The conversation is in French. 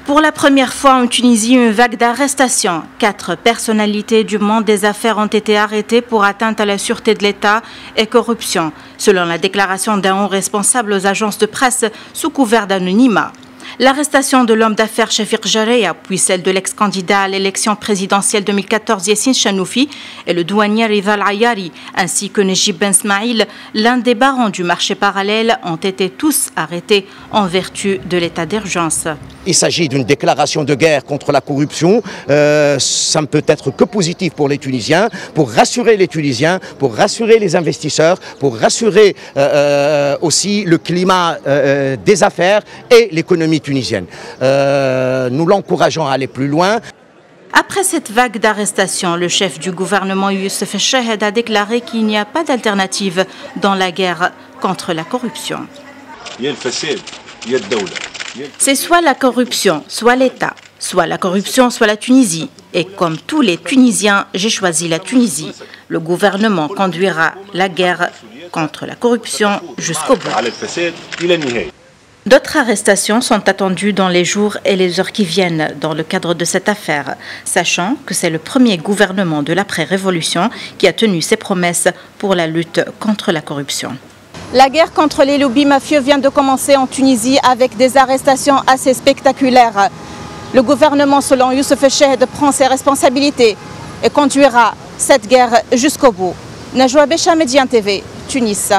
Pour la première fois en Tunisie, une vague d'arrestations. 4 personnalités du monde des affaires ont été arrêtées pour atteinte à la sûreté de l'État et corruption, selon la déclaration d'un haut responsable aux agences de presse sous couvert d'anonymat. L'arrestation de l'homme d'affaires Chafik Jareya, puis celle de l'ex-candidat à l'élection présidentielle 2014 Yassine Chanoufi et le douanier Ridal Ayari, ainsi que Nejib Ben Smaïl, l'un des barons du marché parallèle, ont été tous arrêtés en vertu de l'état d'urgence. Il s'agit d'une déclaration de guerre contre la corruption. Ça ne peut être que positif pour les Tunisiens, pour rassurer les Tunisiens, pour rassurer les investisseurs, pour rassurer aussi le climat des affaires et l'économie tunisienne. Nous l'encourageons à aller plus loin. Après cette vague d'arrestations, le chef du gouvernement Youssef Chahed a déclaré qu'il n'y a pas d'alternative dans la guerre contre la corruption. C'est soit la corruption, soit l'État, soit la corruption, soit la Tunisie. Et comme tous les Tunisiens, j'ai choisi la Tunisie. Le gouvernement conduira la guerre contre la corruption jusqu'au bout. D'autres arrestations sont attendues dans les jours et les heures qui viennent dans le cadre de cette affaire, sachant que c'est le premier gouvernement de l'après-révolution qui a tenu ses promesses pour la lutte contre la corruption. La guerre contre les lobbies mafieux vient de commencer en Tunisie avec des arrestations assez spectaculaires. Le gouvernement, selon Youssef Chahed, prend ses responsabilités et conduira cette guerre jusqu'au bout. Najwa Bécha, Médien TV, Tunis.